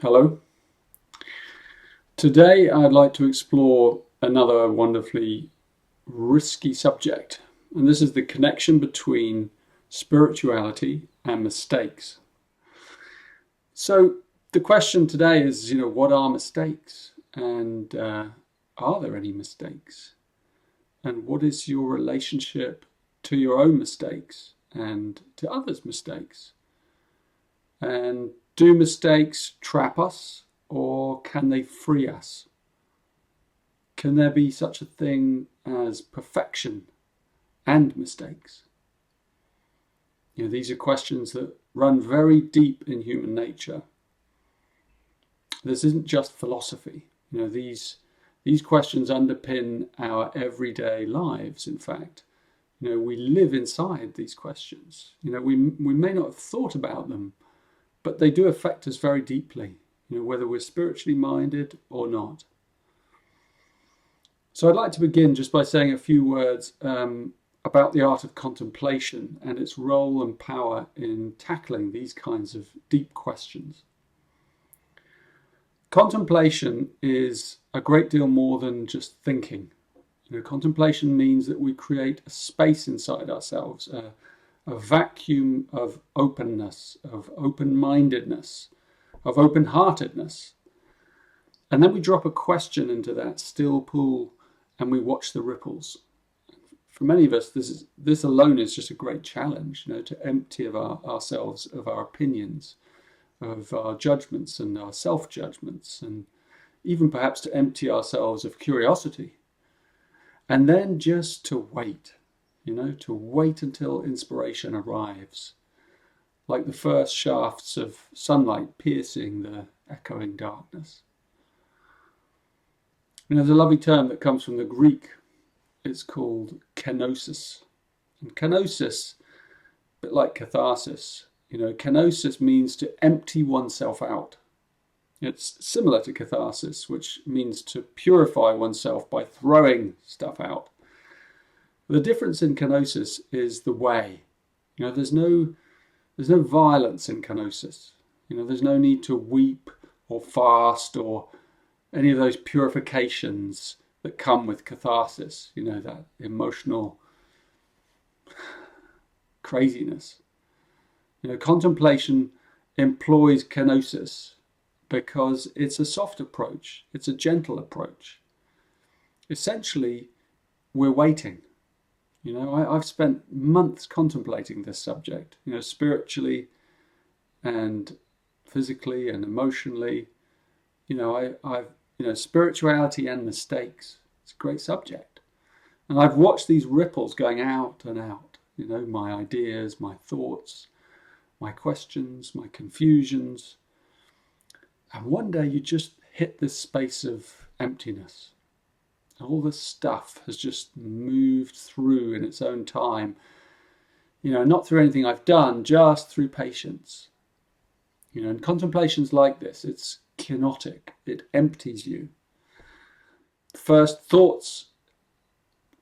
Hello. Today I'd like to explore another wonderfully risky subject, and this is the connection between spirituality and mistakes. So the question today is, what are mistakes? And are there any mistakes? And what is your relationship to your own mistakes and to others' mistakes? And do mistakes trap us, or can they free us? Can there be such a thing as perfection and mistakes? These are questions that run very deep in human nature. This isn't just philosophy. These questions underpin our everyday lives, in fact. We live inside these questions. We may not have thought about them, but they do affect us very deeply, whether we're spiritually minded or not. So I'd like to begin just by saying a few words about the art of contemplation and its role and power in tackling these kinds of deep questions. Contemplation is a great deal more than just thinking. Contemplation means that we create a space inside ourselves, a vacuum of openness, of open-mindedness, of open-heartedness. And then we drop a question into that still pool and we watch the ripples. For many of us, this alone is just a great challenge, to empty of ourselves of our opinions, of our judgments and our self-judgments, and even perhaps to empty ourselves of curiosity. And then just to wait. To wait until inspiration arrives, like the first shafts of sunlight piercing the echoing darkness. There's a lovely term that comes from the Greek. It's called kenosis. And kenosis, a bit like catharsis, kenosis means to empty oneself out. It's similar to catharsis, which means to purify oneself by throwing stuff out. The difference in kenosis is the way. There's no violence in kenosis. There's no need to weep or fast or any of those purifications that come with catharsis. That emotional craziness. Contemplation employs kenosis because it's a soft approach. It's a gentle approach. Essentially, we're waiting. I've spent months contemplating this subject, spiritually and physically and emotionally. Spirituality and mistakes. It's a great subject. And I've watched these ripples going out and out, my ideas, my thoughts, my questions, my confusions. And one day you just hit this space of emptiness. All this stuff has just moved through in its own time. Not through anything I've done, just through patience. And contemplation's like this. It's kenotic. It empties you. First, thoughts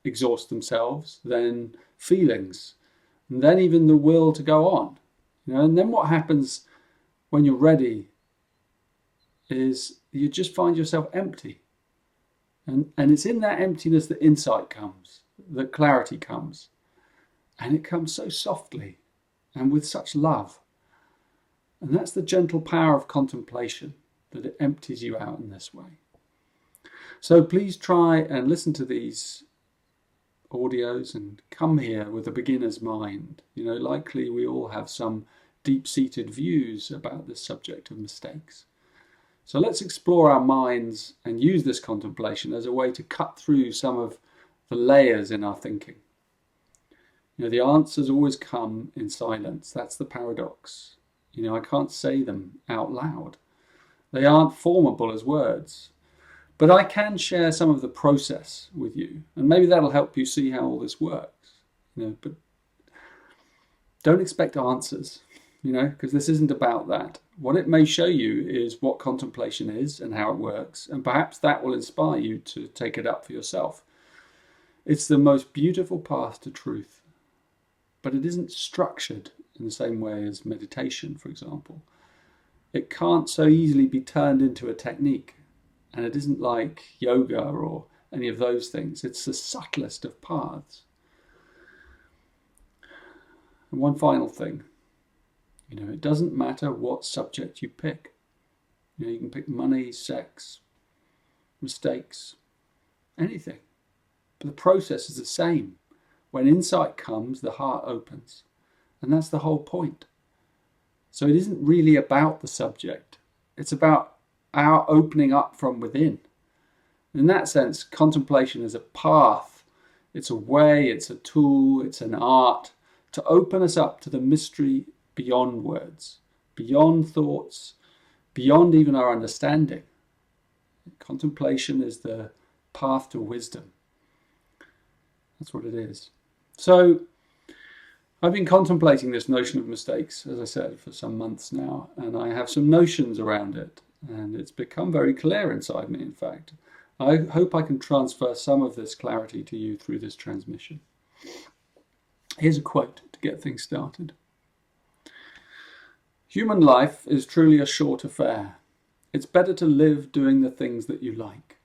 exhaust themselves, then feelings, and then even the will to go on. And then what happens when you're ready is you just find yourself empty. And it's in that emptiness that insight comes, that clarity comes. And it comes so softly and with such love. And that's the gentle power of contemplation, that it empties you out in this way. So please try and listen to these audios and come here with a beginner's mind. Likely we all have some deep-seated views about this subject of mistakes. So let's explore our minds and use this contemplation as a way to cut through some of the layers in our thinking. The answers always come in silence. That's the paradox. I can't say them out loud. They aren't formable as words. But I can share some of the process with you. And maybe that'll help you see how all this works. But don't expect answers. Because this isn't about that. What it may show you is what contemplation is and how it works, and perhaps that will inspire you to take it up for yourself. It's the most beautiful path to truth, but it isn't structured in the same way as meditation, for example. it can't so easily be turned into a technique. And it isn't like yoga or any of those things. It's the subtlest of paths. And one final thing, it doesn't matter what subject you pick. You can pick money, sex, mistakes, anything. But the process is the same. When insight comes, the heart opens. And that's the whole point. So it isn't really about the subject. It's about our opening up from within. In that sense, contemplation is a path. It's a way, it's a tool, it's an art to open us up to the mystery beyond words, beyond thoughts, beyond even our understanding. Contemplation is the path to wisdom. That's what it is. So I've been contemplating this notion of mistakes, as I said, for some months now, and I have some notions around it, and it's become very clear inside me, in fact. I hope I can transfer some of this clarity to you through this transmission. Here's a quote to get things started. Human life is truly a short affair. It's better to live doing the things that you like.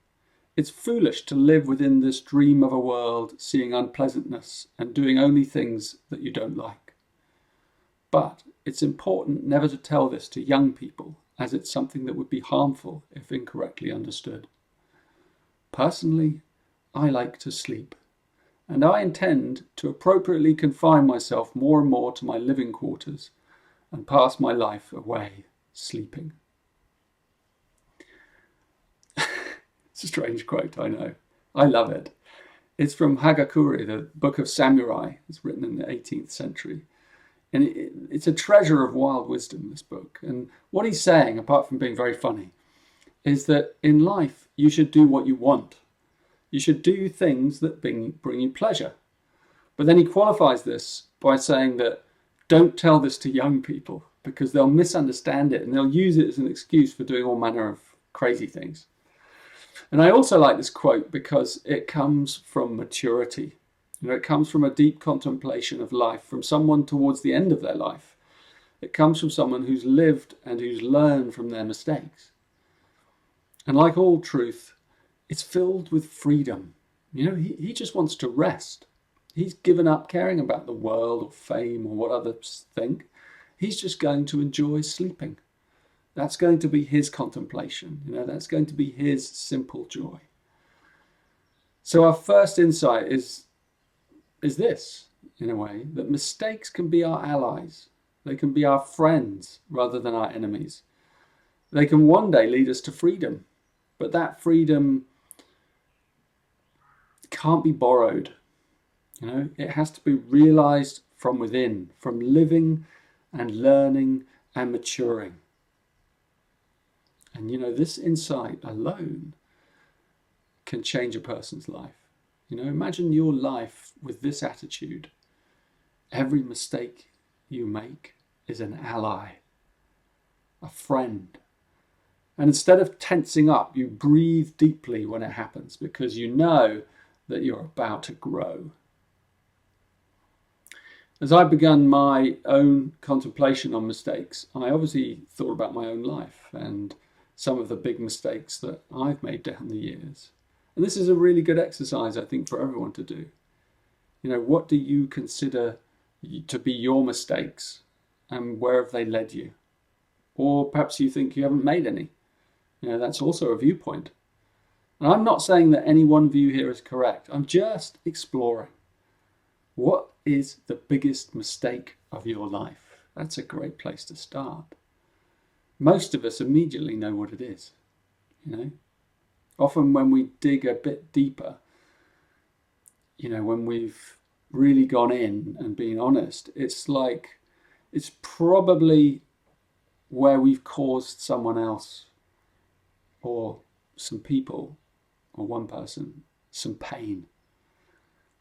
It's foolish to live within this dream of a world, seeing unpleasantness and doing only things that you don't like. But it's important never to tell this to young people, as it's something that would be harmful if incorrectly understood. Personally, I like to sleep, and I intend to appropriately confine myself more and more to my living quarters and pass my life away sleeping. It's a strange quote, I know. I love it. It's from Hagakure, the book of samurai. It's written in the 18th century. And it's a treasure of wild wisdom, this book. And what he's saying, apart from being very funny, is that in life you should do what you want. You should do things that bring you pleasure. But then he qualifies this by saying that don't tell this to young people because they'll misunderstand it and they'll use it as an excuse for doing all manner of crazy things. And I also like this quote because it comes from maturity. It comes from a deep contemplation of life, from someone towards the end of their life. It comes from someone who's lived and who's learned from their mistakes. And like all truth, it's filled with freedom. He just wants to rest. He's given up caring about the world or fame or what others think. He's just going to enjoy sleeping. That's going to be his contemplation. That's going to be his simple joy. So our first insight is this, in a way, that mistakes can be our allies. They can be our friends rather than our enemies. They can one day lead us to freedom, but that freedom can't be borrowed. It has to be realized from within, from living and learning and maturing. And this insight alone can change a person's life. Imagine your life with this attitude. Every mistake you make is an ally, a friend. And instead of tensing up, you breathe deeply when it happens because you know that you're about to grow. As I began my own contemplation on mistakes, I obviously thought about my own life and some of the big mistakes that I've made down the years. And this is a really good exercise, I think, for everyone to do. What do you consider to be your mistakes and where have they led you? Or perhaps you think you haven't made any. That's also a viewpoint. And I'm not saying that any one view here is correct. I'm just exploring. What is the biggest mistake of your life? That's a great place to start. Most of us immediately know what it is. Often when we dig a bit deeper, when we've really gone in and been honest, it's probably where we've caused someone else or some people or one person some pain.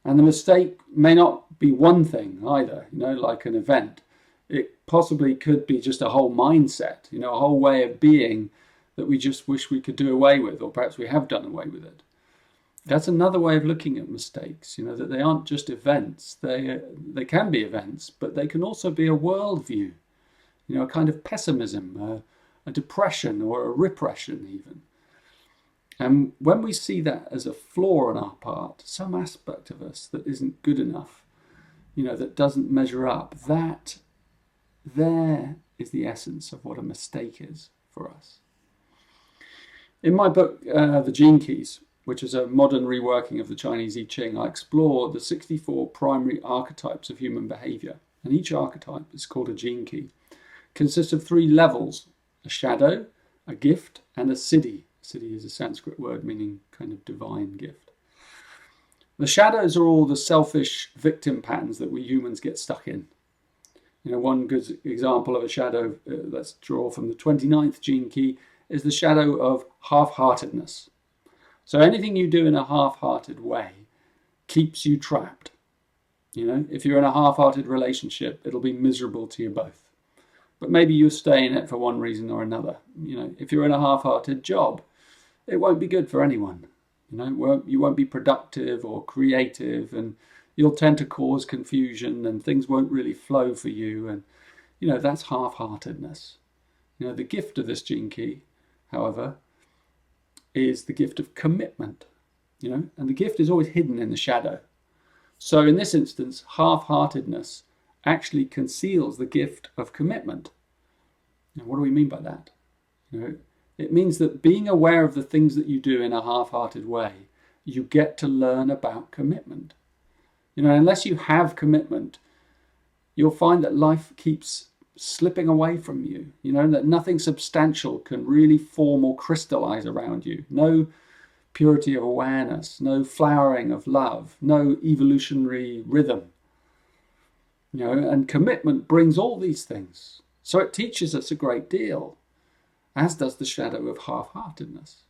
And the mistake may not be one thing either, like an event. It possibly could be just a whole mindset, a whole way of being that we just wish we could do away with, or perhaps we have done away with it. That's another way of looking at mistakes, that they aren't just events. They can be events, but they can also be a worldview, a kind of pessimism, a depression or a repression even. And when we see that as a flaw on our part, some aspect of us that isn't good enough, that doesn't measure up, that there is the essence of what a mistake is for us. In my book, The Gene Keys, which is a modern reworking of the Chinese I Ching, I explore the 64 primary archetypes of human behavior. And each archetype is called a gene key. It consists of 3 levels: a shadow, a gift, and a siddhi. Siddhi is a Sanskrit word meaning kind of divine gift. The shadows are all the selfish victim patterns that we humans get stuck in. One good example of a shadow, let's draw from the 29th gene key, is the shadow of half-heartedness. So anything you do in a half-hearted way keeps you trapped. If you're in a half-hearted relationship, it'll be miserable to you both. But maybe you'll stay in it for one reason or another. If you're in a half-hearted job, it won't be good for anyone. You won't be productive or creative, and you'll tend to cause confusion, and things won't really flow for you. And, that's half-heartedness. The gift of this gene key, however, is the gift of commitment. And the gift is always hidden in the shadow. So in this instance, half-heartedness actually conceals the gift of commitment. Now, what do we mean by that? It means that being aware of the things that you do in a half-hearted way, you get to learn about commitment. Unless you have commitment, you'll find that life keeps slipping away from you, that nothing substantial can really form or crystallize around you. No purity of awareness, no flowering of love, no evolutionary rhythm. And commitment brings all these things. So it teaches us a great deal, as does the shadow of half-heartedness.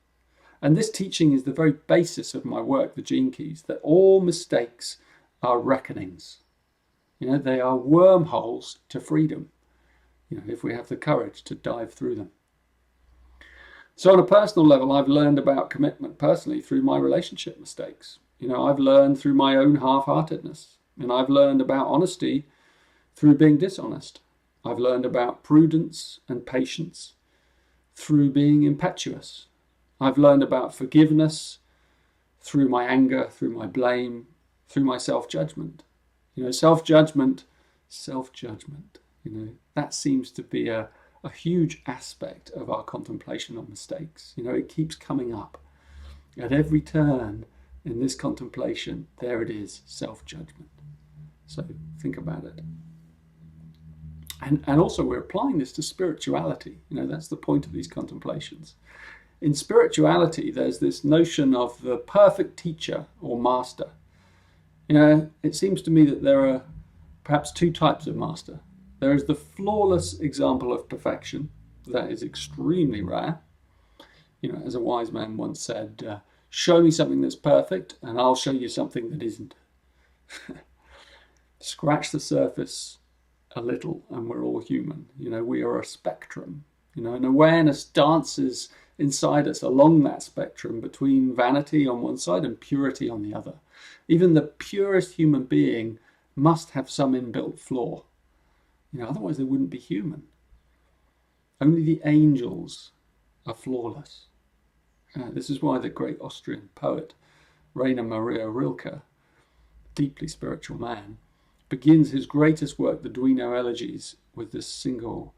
And this teaching is the very basis of my work, The Gene Keys, that all mistakes are reckonings. They are wormholes to freedom, if we have the courage to dive through them. So on a personal level, I've learned about commitment personally through my relationship mistakes. I've learned through my own half-heartedness, and I've learned about honesty through being dishonest. I've learned about prudence and patience through being impetuous. I've learned about forgiveness through my anger, through my blame, through my self-judgment. Self-judgment, that seems to be a huge aspect of our contemplation on mistakes. It keeps coming up. At every turn in this contemplation, there it is, self-judgment. So think about it. And also we're applying this to spirituality. That's the point of these contemplations. In spirituality, there's this notion of the perfect teacher or master. It seems to me that there are perhaps 2 types of master. There is the flawless example of perfection. That is extremely rare. As a wise man once said, show me something that's perfect and I'll show you something that isn't. Scratch the surface a little and we're all human. We are a spectrum. And awareness dances inside us along that spectrum between vanity on one side and purity on the other. Even the purest human being must have some inbuilt flaw. Otherwise they wouldn't be human. Only the angels are flawless. This is why the great Austrian poet Rainer Maria Rilke, deeply spiritual man, begins his greatest work, the Duino Elegies, with this single,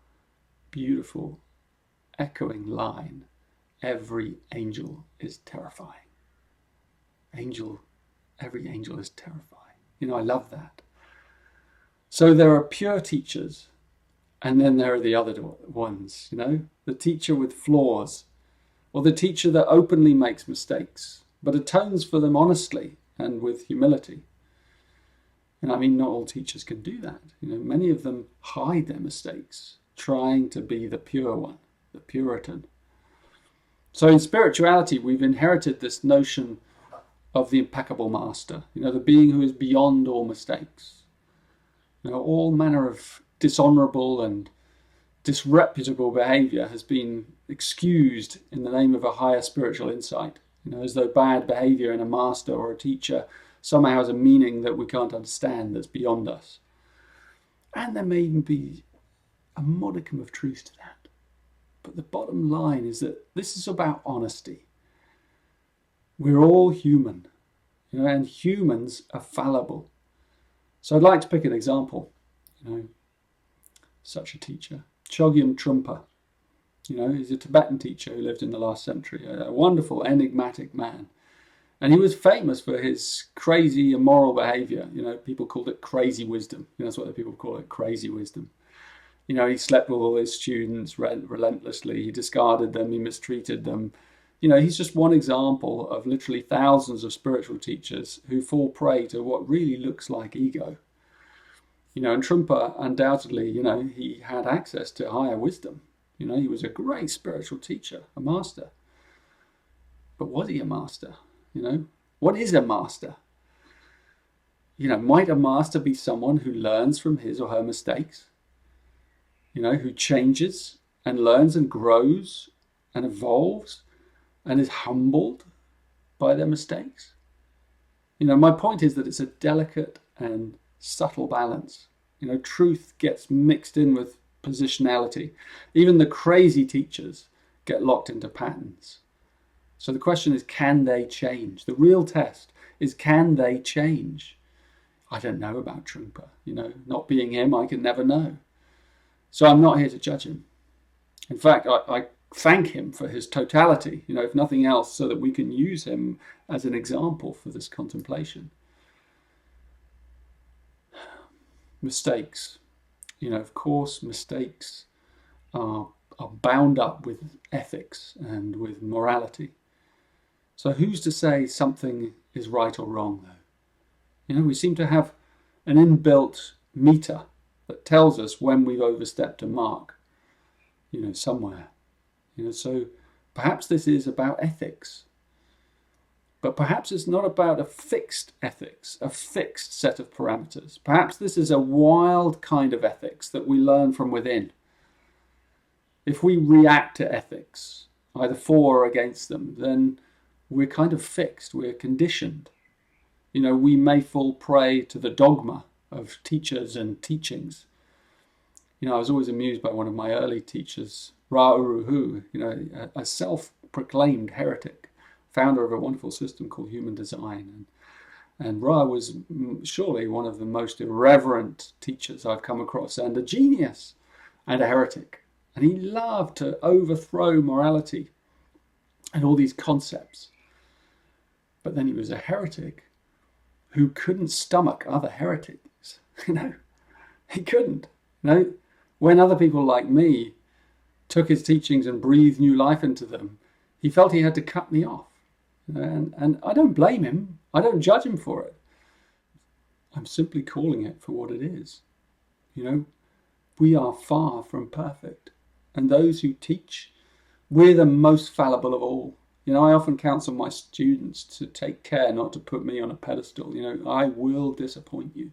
beautiful, echoing line: every angel is terrifying. Every angel is terrifying. I love that. So there are pure teachers, and then there are the other ones, the teacher with flaws, or the teacher that openly makes mistakes, but atones for them honestly and with humility. Not all teachers can do that. Many of them hide their mistakes, trying to be the pure one, the Puritan. So in spirituality, we've inherited this notion of the impeccable master, the being who is beyond all mistakes. All manner of dishonorable and disreputable behavior has been excused in the name of a higher spiritual insight, as though bad behavior in a master or a teacher somehow has a meaning that we can't understand, that's beyond us. And there may even be a modicum of truth to that. But the bottom line is that this is about honesty. We're all human, and humans are fallible. So I'd like to pick an example, such a teacher, Chogyam Trungpa. He's a Tibetan teacher who lived in the last century, a wonderful, enigmatic man. And he was famous for his crazy, immoral behavior. People called it crazy wisdom. That's what the people call it, crazy wisdom. He slept with all his students relentlessly. He discarded them. He mistreated them. He's just one example of literally thousands of spiritual teachers who fall prey to what really looks like ego. And Trungpa, undoubtedly, he had access to higher wisdom. He was a great spiritual teacher, a master. But was he a master? What is a master? Might a master be someone who learns from his or her mistakes? Who changes and learns and grows and evolves and is humbled by their mistakes? My point is that it's a delicate and subtle balance. Truth gets mixed in with positionality. Even the crazy teachers get locked into patterns. So the question is, can they change? The real test is, can they change? I don't know about Trungpa. Not being him, I can never know. So I'm not here to judge him. In fact, I thank him for his totality, if nothing else, so that we can use him as an example for this contemplation. Mistakes. Of course, mistakes are bound up with ethics and with morality. So who's to say something is right or wrong, though? We seem to have an inbuilt meter that tells us when we've overstepped a mark, somewhere. So perhaps this is about ethics. But perhaps it's not about a fixed ethics, a fixed set of parameters. Perhaps this is a wild kind of ethics that we learn from within. If we react to ethics, either for or against them, then we're kind of fixed, we're conditioned. We may fall prey to the dogma of teachers and teachings. I was always amused by one of my early teachers, Ra Uru Hu, a self-proclaimed heretic, founder of a wonderful system called Human Design. And Ra was surely one of the most irreverent teachers I've come across, and a genius and a heretic. And he loved to overthrow morality and all these concepts. But then he was a heretic who couldn't stomach other heretics. He couldn't. When other people like me took his teachings and breathed new life into them, he felt he had to cut me off. And I don't blame him. I don't judge him for it. I'm simply calling it for what it is. We are far from perfect. And those who teach, we're the most fallible of all. I often counsel my students to take care not to put me on a pedestal. I will disappoint you.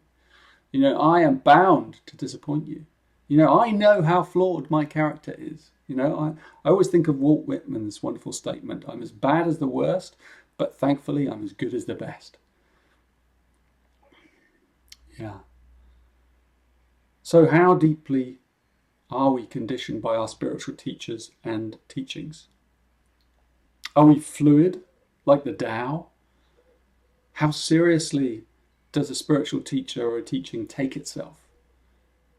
I am bound to disappoint you. I know how flawed my character is. I always think of Walt Whitman's wonderful statement, I'm as bad as the worst, but thankfully I'm as good as the best. Yeah. So how deeply are we conditioned by our spiritual teachers and teachings? Are we fluid, like the Tao? How seriously does a spiritual teacher or a teaching take itself?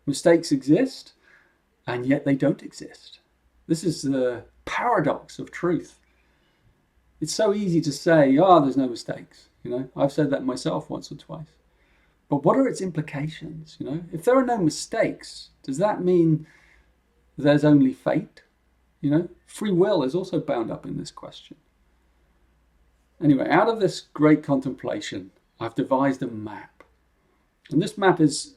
Mistakes exist, and yet they don't exist. This is the paradox of truth. It's so easy to say, there's no mistakes. I've said that myself once or twice. But what are its implications? If there are no mistakes, does that mean there's only fate? Free will is also bound up in this question. Anyway, out of this great contemplation, I've devised a map. And this map is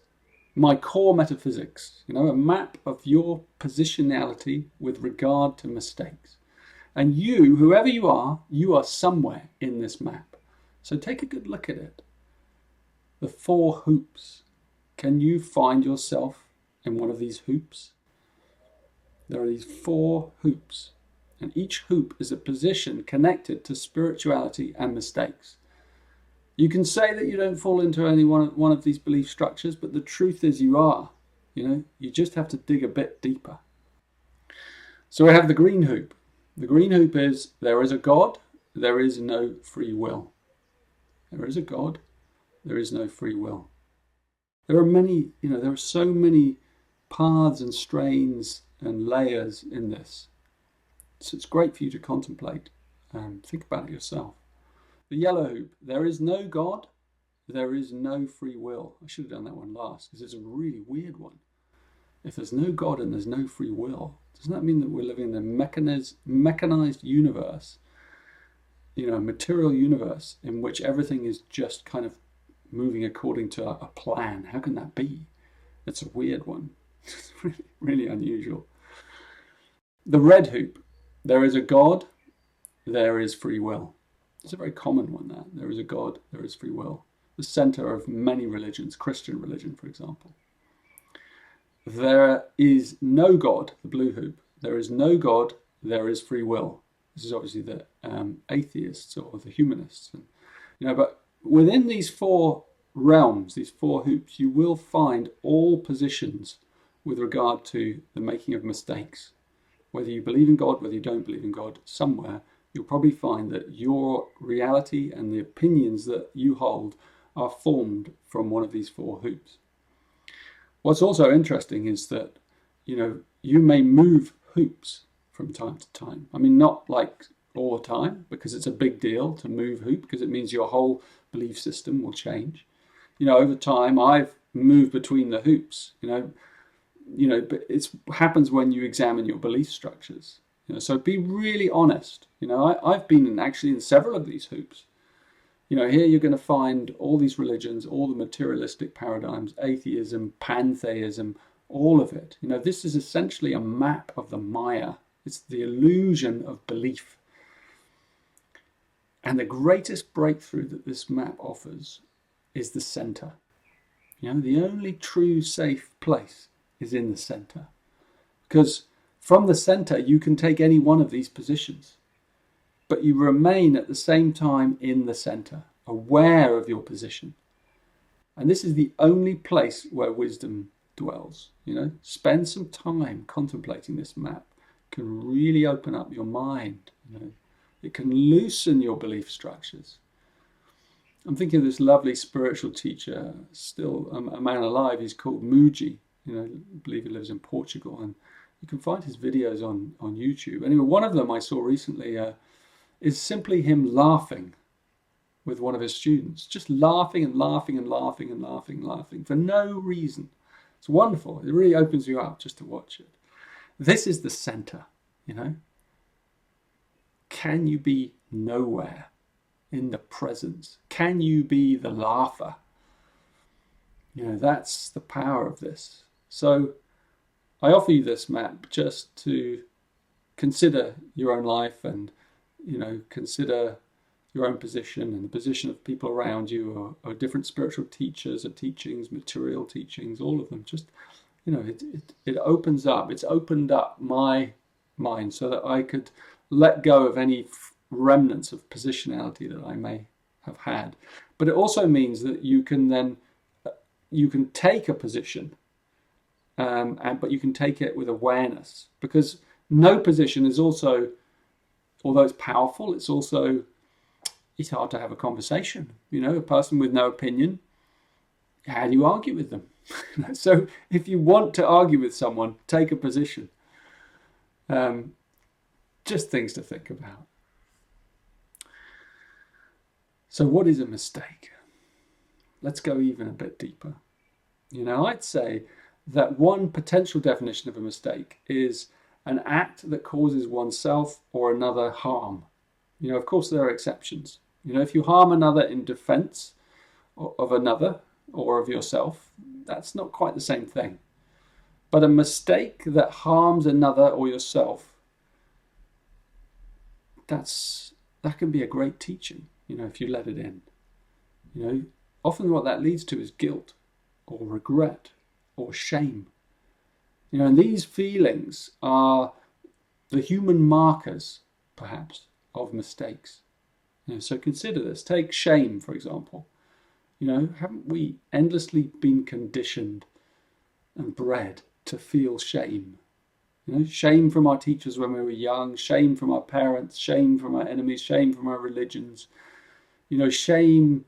my core metaphysics, a map of your positionality with regard to mistakes. And you, whoever you are somewhere in this map. So take a good look at it. The 4 hoops. Can you find yourself in one of these hoops? There are these 4 hoops, and each hoop is a position connected to spirituality and mistakes. You can say that you don't fall into any one of these belief structures, but the truth is you are. You just have to dig a bit deeper. So we have the green hoop. The green hoop is there is a God, there is no free will. There is a God, there is no free will. There are many, there are so many paths and strains and layers in this. So it's great for you to contemplate. Think about it yourself. The yellow hoop, there is no God, there is no free will. I should have done that one last because it's a really weird one. If there's no God and there's no free will, doesn't that mean that we're living in a mechanized universe, a material universe in which everything is just kind of moving according to a plan? How can that be? It's a weird one. It's really, really unusual. The red hoop, there is a God, there is free will. It's a very common one, that. There is a God, there is free will. The center of many religions, Christian religion, for example. There is no God, the blue hoop. There is no God, there is free will. This is obviously the atheists or the humanists. But within these four realms, these four hoops, you will find all positions with regard to the making of mistakes. Whether you believe in God, whether you don't believe in God, somewhere you'll probably find that your reality and the opinions that you hold are formed from one of these four hoops. What's also interesting is that, you may move hoops from time to time. I mean, not like all the time, because it's a big deal to move hoop, because it means your whole belief system will change. Over time, I've moved between the hoops, but it happens when you examine your belief structures. So be really honest. I've been actually in several of these hoops. Here you're going to find all these religions, all the materialistic paradigms, atheism, pantheism, all of it. This is essentially a map of the Maya. It's the illusion of belief. And the greatest breakthrough that this map offers is the center. The only true safe place is in the center. Because from the center, you can take any one of these positions. But you remain at the same time in the center, aware of your position. And this is the only place where wisdom dwells. Spend some time contemplating this map. It can really open up your mind. It can loosen your belief structures. I'm thinking of this lovely spiritual teacher, still a man alive. He's called Muji. I believe he lives in Portugal, and you can find his videos on YouTube. Anyway, one of them I saw recently is simply him laughing with one of his students, just laughing and laughing and laughing and laughing and laughing for no reason. It's wonderful. It really opens you up just to watch it. This is the center, Can you be nowhere in the presence? Can you be the laugher? That's the power of this. So I offer you this map just to consider your own life and, consider your own position and the position of people around you or different spiritual teachers or teachings, material teachings, all of them. Just, it opens up. It's opened up my mind so that I could let go of any remnants of positionality that I may have had. But it also means that you can take a position, but you can take it with awareness, because no position is also, although it's powerful, it's hard to have a conversation. A person with no opinion, how do you argue with them? So if you want to argue with someone, take a position. Just things to think about. So what is a mistake? Let's go even a bit deeper. I'd say that one potential definition of a mistake is an act that causes oneself or another harm. Of course, there are exceptions. If you harm another in defense of another or of yourself, that's not quite the same thing. But a mistake that harms another or yourself, that can be a great teaching, if you let it in. Often what that leads to is guilt or regret or shame. And these feelings are the human markers, perhaps, of mistakes. So consider this. Take shame, for example. Haven't we endlessly been conditioned and bred to feel shame? Shame from our teachers when we were young, shame from our parents, shame from our enemies, shame from our religions. Shame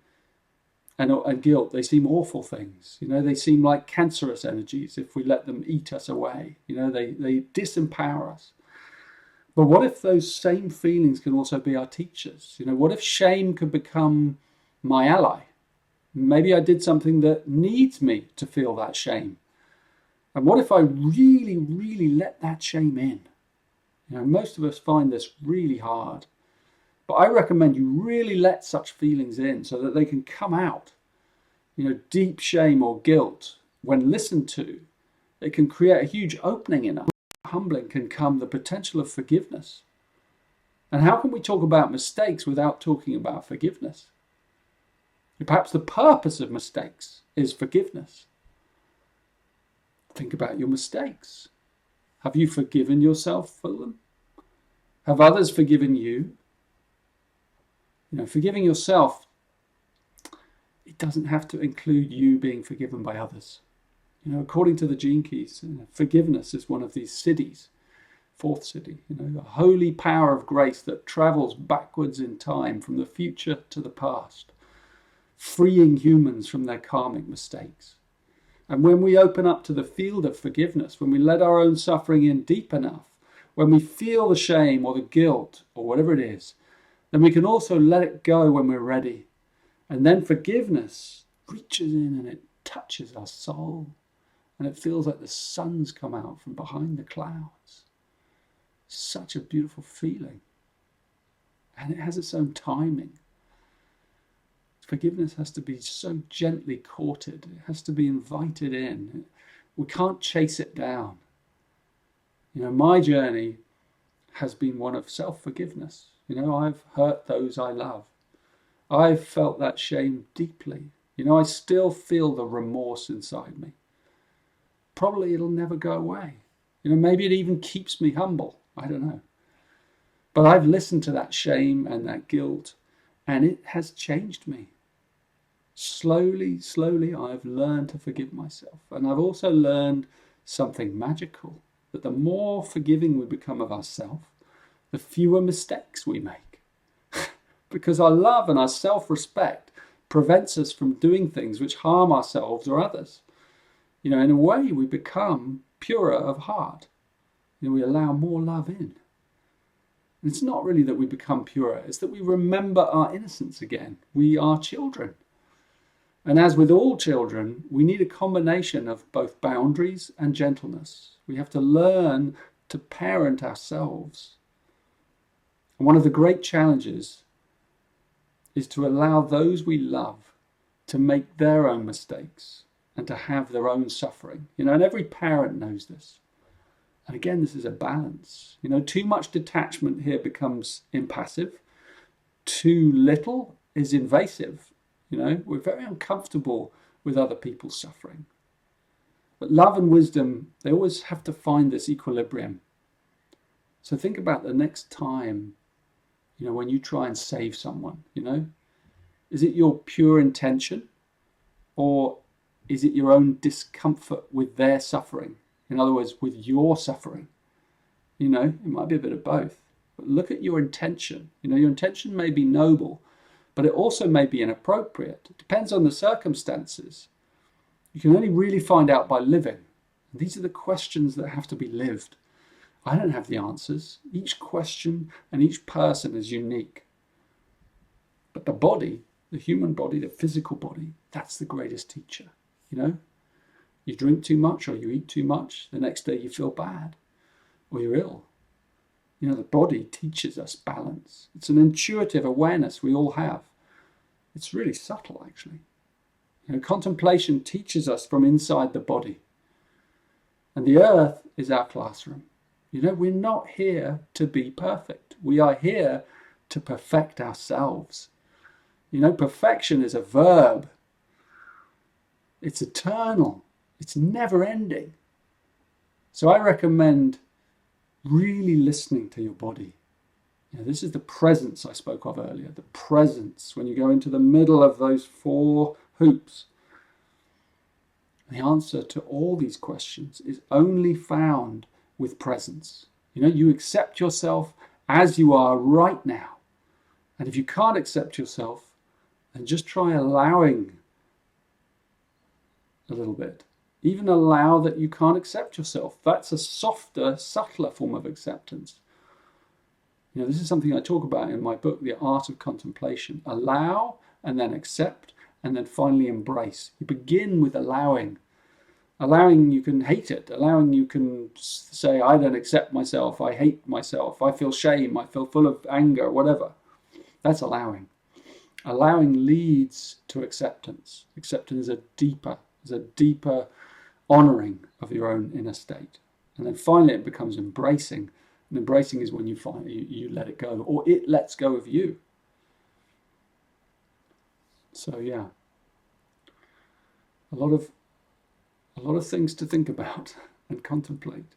and guilt, they seem awful things. They seem like cancerous energies if we let them eat us away. They disempower us. But what if those same feelings can also be our teachers? What if shame could become my ally? Maybe I did something that needs me to feel that shame. And what if I really, really let that shame in? Most of us find this really hard. But I recommend you really let such feelings in so that they can come out. Deep shame or guilt, when listened to, it can create a huge opening in us. Humbling can come the potential of forgiveness. And how can we talk about mistakes without talking about forgiveness? Perhaps the purpose of mistakes is forgiveness. Think about your mistakes. Have you forgiven yourself for them? Have others forgiven you? Forgiving yourself, it doesn't have to include you being forgiven by others. According to the Gene Keys, forgiveness is one of these siddhis, fourth siddhi, a holy power of grace that travels backwards in time from the future to the past, freeing humans from their karmic mistakes. And when we open up to the field of forgiveness, when we let our own suffering in deep enough, when we feel the shame or the guilt or whatever it is, then we can also let it go when we're ready. And then forgiveness reaches in and it touches our soul. And it feels like the sun's come out from behind the clouds. Such a beautiful feeling. And it has its own timing. Forgiveness has to be so gently courted. It has to be invited in. We can't chase it down. My journey has been one of self-forgiveness. I've hurt those I love. I've felt that shame deeply. I still feel the remorse inside me. Probably it'll never go away. Maybe it even keeps me humble. I don't know. But I've listened to that shame and that guilt, and it has changed me. Slowly, I've learned to forgive myself. And I've also learned something magical, that the more forgiving we become of ourselves, the fewer mistakes we make. Because our love and our self-respect prevents us from doing things which harm ourselves or others. In a way, we become purer of heart. We allow more love in. And it's not really that we become purer, it's that we remember our innocence again. We are children. And as with all children, we need a combination of both boundaries and gentleness. We have to learn to parent ourselves. And one of the great challenges is to allow those we love to make their own mistakes and to have their own suffering. And every parent knows this. And again, this is a balance. Too much detachment here becomes impassive. Too little is invasive. We're very uncomfortable with other people's suffering. But love and wisdom, they always have to find this equilibrium. So think about the next time, when you try and save someone, is it your pure intention or is it your own discomfort with their suffering? In other words, with your suffering? It might be a bit of both. But look at your intention. Your intention may be noble, but it also may be inappropriate. It depends on the circumstances. You can only really find out by living. And these are the questions that have to be lived. I don't have the answers. Each question and each person is unique. But the body, the human body, the physical body, that's the greatest teacher. You drink too much or you eat too much, the next day you feel bad or you're ill. The body teaches us balance. It's an intuitive awareness we all have. It's really subtle, actually. Contemplation teaches us from inside the body. And the earth is our classroom. We're not here to be perfect. We are here to perfect ourselves. Perfection is a verb. It's eternal. It's never ending. So I recommend really listening to your body. This is the presence I spoke of earlier. The presence, when you go into the middle of those 4 hoops. The answer to all these questions is only found with presence. You know, you accept yourself as you are right now. And if you can't accept yourself, then just try allowing a little bit. Even allow that you can't accept yourself. That's a softer, subtler form of acceptance. You know, this is something I talk about in my book, The Art of Contemplation. Allow, and then accept, and then finally embrace. You begin with allowing. Allowing, you can hate it. Allowing, you can say, I don't accept myself. I hate myself. I feel shame. I feel full of anger, whatever. That's allowing. Allowing leads to acceptance. Acceptance is a deeper honoring of your own inner state. And then finally it becomes embracing. And embracing is when you let it go, or it lets go of you. So yeah, a lot of things to think about and contemplate.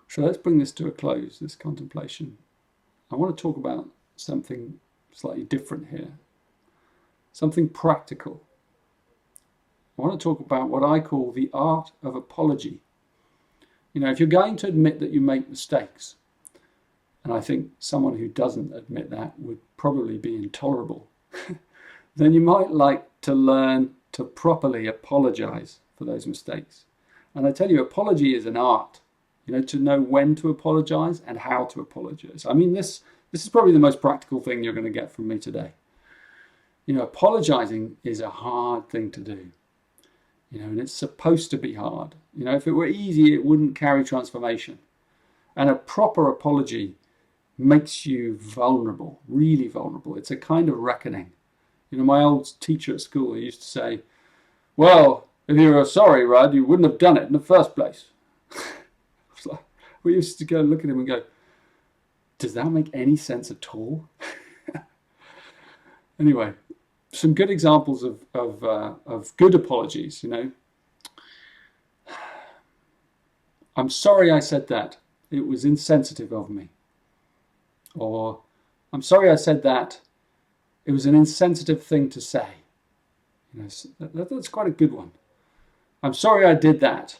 So let's bring this to a close, this contemplation. I want to talk about something slightly different here, something practical. I want to talk about what I call the art of apology. You know, if you're going to admit that you make mistakes, and I think someone who doesn't admit that would probably be intolerable, then you might like to learn to properly apologize for those mistakes. And I tell you, apology is an art, you know, to know when to apologize and how to apologize. I mean, this is probably the most practical thing you're going to get from me today. You know, apologizing is a hard thing to do. You know, and it's supposed to be hard. You know, if it were easy, it wouldn't carry transformation. And a proper apology makes you vulnerable, really vulnerable. It's a kind of reckoning. You know, my old teacher at school, he used to say, well, if you were sorry, Rudd, you wouldn't have done it in the first place. We used to go look at him and go, does that make any sense at all? Anyway, some good examples of good apologies, you know. I'm sorry I said that. It was insensitive of me. Or, I'm sorry I said that. It was an insensitive thing to say. You know, that's quite a good one. I'm sorry I did that.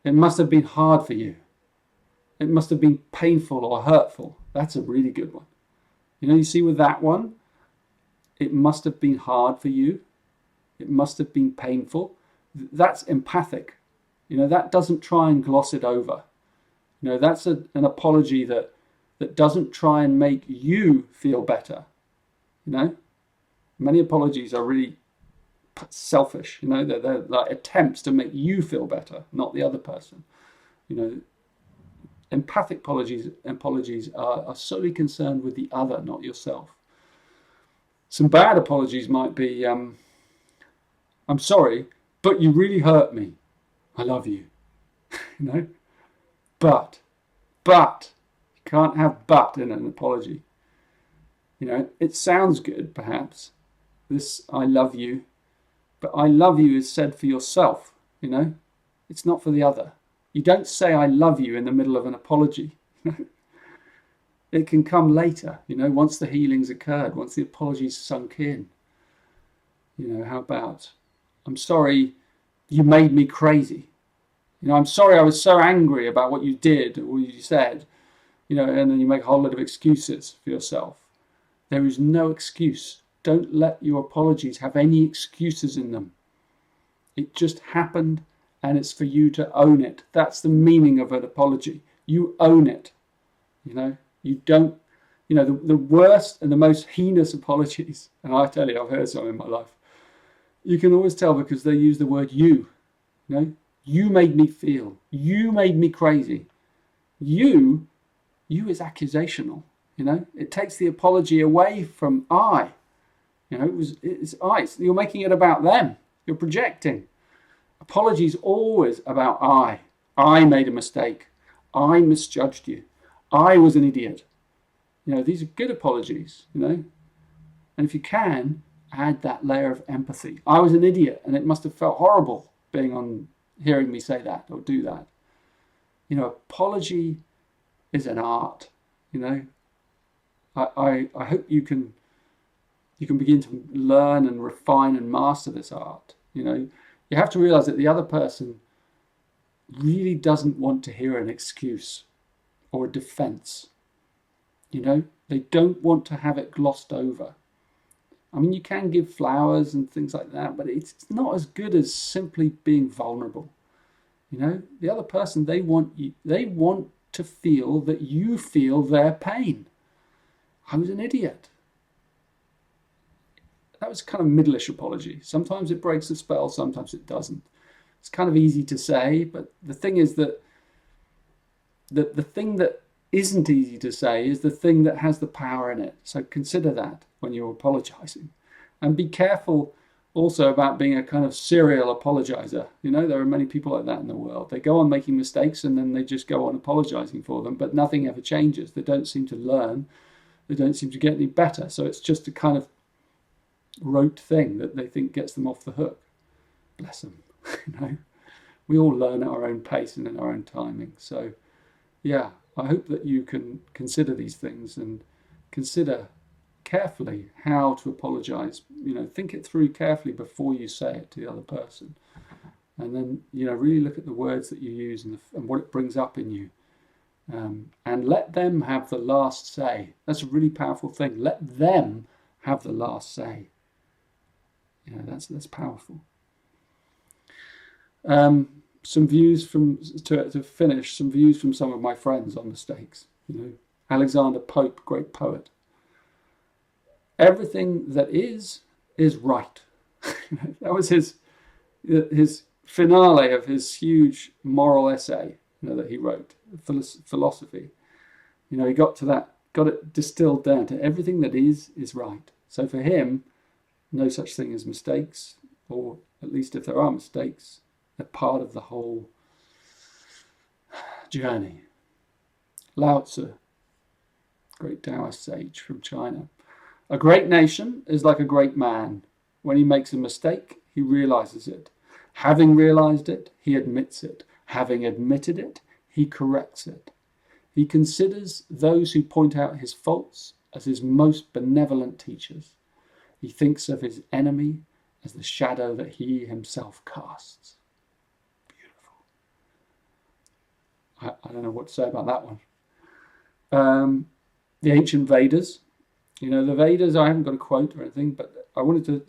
It must have been hard for you. It must have been painful or hurtful. That's a really good one. You know, you see with that one, it must have been hard for you. It must have been painful. That's empathic. You know, that doesn't try and gloss it over. You know, that's an apology that doesn't try and make you feel better. You know, many apologies are really selfish. You know, they're like attempts to make you feel better, not the other person. You know, empathic apologies are solely concerned with the other, not yourself. Some bad apologies might be, I'm sorry, but you really hurt me. I love you. You know, but you can't have but in an apology. You know, it sounds good, perhaps. This I love you, but I love you is said for yourself. You know, it's not for the other. You don't say I love you in the middle of an apology. It can come later, you know, once the healing's occurred, once the apology's sunk in. You know, how about, I'm sorry you made me crazy. You know, I'm sorry I was so angry about what you did or you said, you know, and then you make a whole lot of excuses for yourself. There is no excuse. Don't let your apologies have any excuses in them. It just happened and it's for you to own it. That's the meaning of an apology. You own it. You know, you don't, you know, the worst and the most heinous apologies, and I tell you, I've heard some in my life, you can always tell because they use the word you. You know, you made me feel, you made me crazy. You is accusational. You know, it takes the apology away from I. You know, it's I. You're making it about them. You're projecting. Apology is always about I. I made a mistake. I misjudged you. I was an idiot. You know, these are good apologies, you know. And if you can, add that layer of empathy. I was an idiot and it must have felt horrible hearing me say that or do that. You know, apology is an art, you know. I hope you can begin to learn and refine and master this art. You know, You have to realize that the other person really doesn't want to hear an excuse or a defense. You know, they don't want to have it glossed over. I mean, you can give flowers and things like that, but it's not as good as simply being vulnerable. You know, the other person, they want to feel that you feel their pain. I was an idiot. That was kind of middleish apology. Sometimes it breaks the spell, sometimes it doesn't. It's kind of easy to say, but the thing is that the thing that isn't easy to say is the thing that has the power in it. So consider that when you're apologizing. And be careful also about being a kind of serial apologizer. You know, there are many people like that in the world. They go on making mistakes and then they just go on apologizing for them, but nothing ever changes. They don't seem to learn. They don't seem to get any better. So it's just a kind of rote thing that they think gets them off the hook. Bless them. You know, we all learn at our own pace and in our own timing. So yeah, I hope that you can consider these things and consider carefully how to apologize. You know, think it through carefully before you say it to the other person. And then, you know, really look at the words that you use and what it brings up in you. And let them have the last say. That's a really powerful thing. Let them have the last say. You know, that's powerful. Some views from, to finish, some views from some of my friends on mistakes. You know, Alexander Pope, great poet. Everything that is right. That was his finale of his huge moral essay, you know, that he wrote, philosophy. You know, he got it distilled down to everything that is right. So for him, no such thing as mistakes, or at least if there are mistakes, they're part of the whole journey. Lao Tzu, great Taoist sage from China. A great nation is like a great man. When he makes a mistake, he realizes it. Having realized it, he admits it. Having admitted it, he corrects it. He considers those who point out his faults as his most benevolent teachers. He thinks of his enemy as the shadow that he himself casts. Beautiful. I don't know what to say about that one. The ancient Vedas. You know, the Vedas, I haven't got a quote or anything, but I wanted to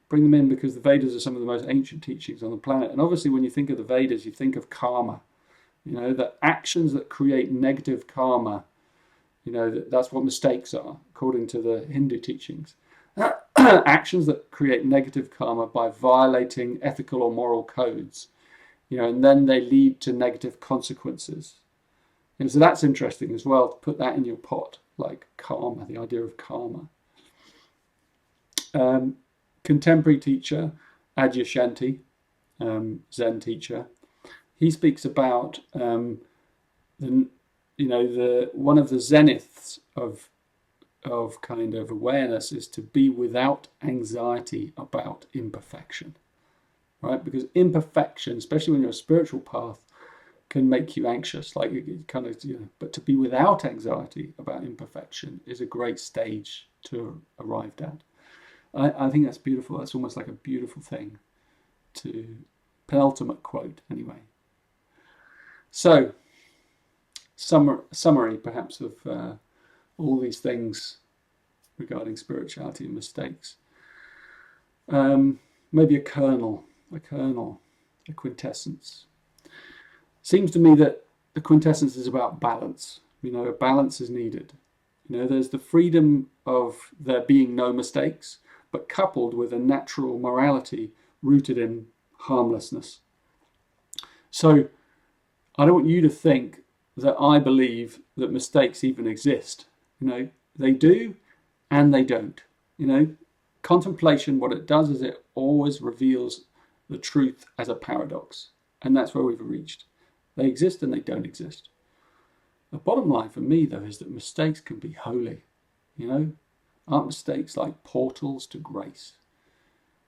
bring them in because the Vedas are some of the most ancient teachings on the planet. And obviously when you think of the Vedas, you think of karma. You know, the actions that create negative karma, you know, that's what mistakes are, according to the Hindu teachings. Actions that create negative karma by violating ethical or moral codes, you know, and then they lead to negative consequences. And so that's interesting as well, to put that in your pot, like karma, the idea of karma. Contemporary teacher, Adyashanti, Zen teacher, he speaks about one of the zeniths of kind of awareness is to be without anxiety about imperfection, right? Because imperfection, especially when you're a spiritual path, can make you anxious, like it kind of, you know, but to be without anxiety about imperfection is a great stage to arrive at. I think that's beautiful. That's almost like a beautiful thing to, penultimate quote anyway. So, summary perhaps of all these things regarding spirituality and mistakes. Maybe a kernel, a quintessence. Seems to me that the quintessence is about balance. You know, a balance is needed. You know, there's the freedom of there being no mistakes, but coupled with a natural morality rooted in harmlessness. So I don't want you to think that I believe that mistakes even exist. You know, they do and they don't. You know, contemplation, what it does is it always reveals the truth as a paradox. And that's where we've reached. They exist and they don't exist. The bottom line for me, though, is that mistakes can be holy. You know, aren't mistakes like portals to grace?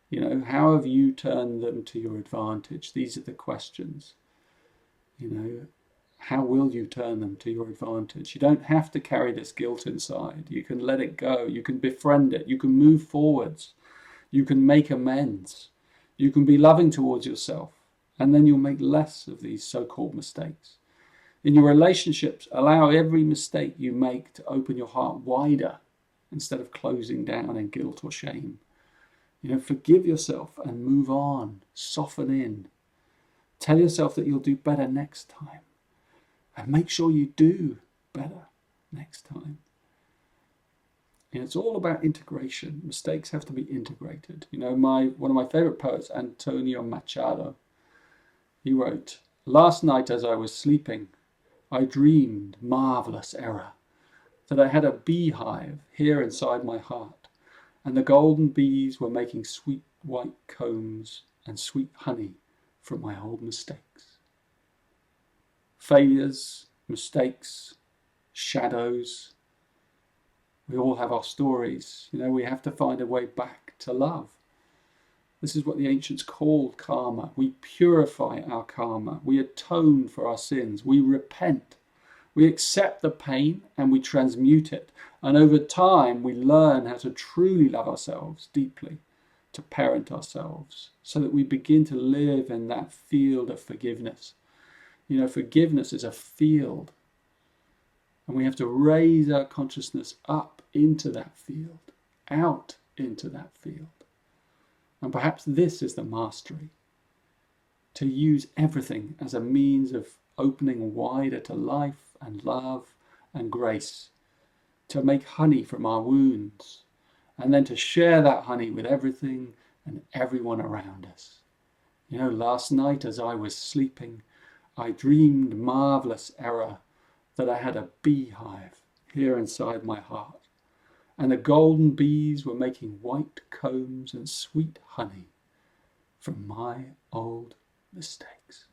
You know, how have you turned them to your advantage? These are the questions. You know, how will you turn them to your advantage? You don't have to carry this guilt inside. You can let it go. You can befriend it. You can move forwards. You can make amends. You can be loving towards yourself, and then you'll make less of these so-called mistakes. In your relationships, allow every mistake you make to open your heart wider instead of closing down in guilt or shame. Forgive yourself and move on. Soften in. Tell yourself that you'll do better next time. And make sure you do better next time. It's all about integration. Mistakes have to be integrated. One of my favorite poets, Antonio Machado, he wrote, "Last night as I was sleeping, I dreamed marvelous error, that I had a beehive here inside my heart, and the golden bees were making sweet white combs and sweet honey from my old mistakes." Failures, mistakes, shadows, we all have our stories. We have to find a way back to love. This is what the ancients called karma. We purify our karma. We atone for our sins. We repent. We accept the pain and we transmute it. And over time, we learn how to truly love ourselves deeply, to parent ourselves, so that we begin to live in that field of forgiveness. Forgiveness is a field. And we have to raise our consciousness up into that field, out into that field. And perhaps this is the mastery, to use everything as a means of opening wider to life and love and grace, to make honey from our wounds, and then to share that honey with everything and everyone around us. Last night as I was sleeping, I dreamed marvelous error, that I had a beehive here inside my heart, and the golden bees were making white combs and sweet honey from my old mistakes.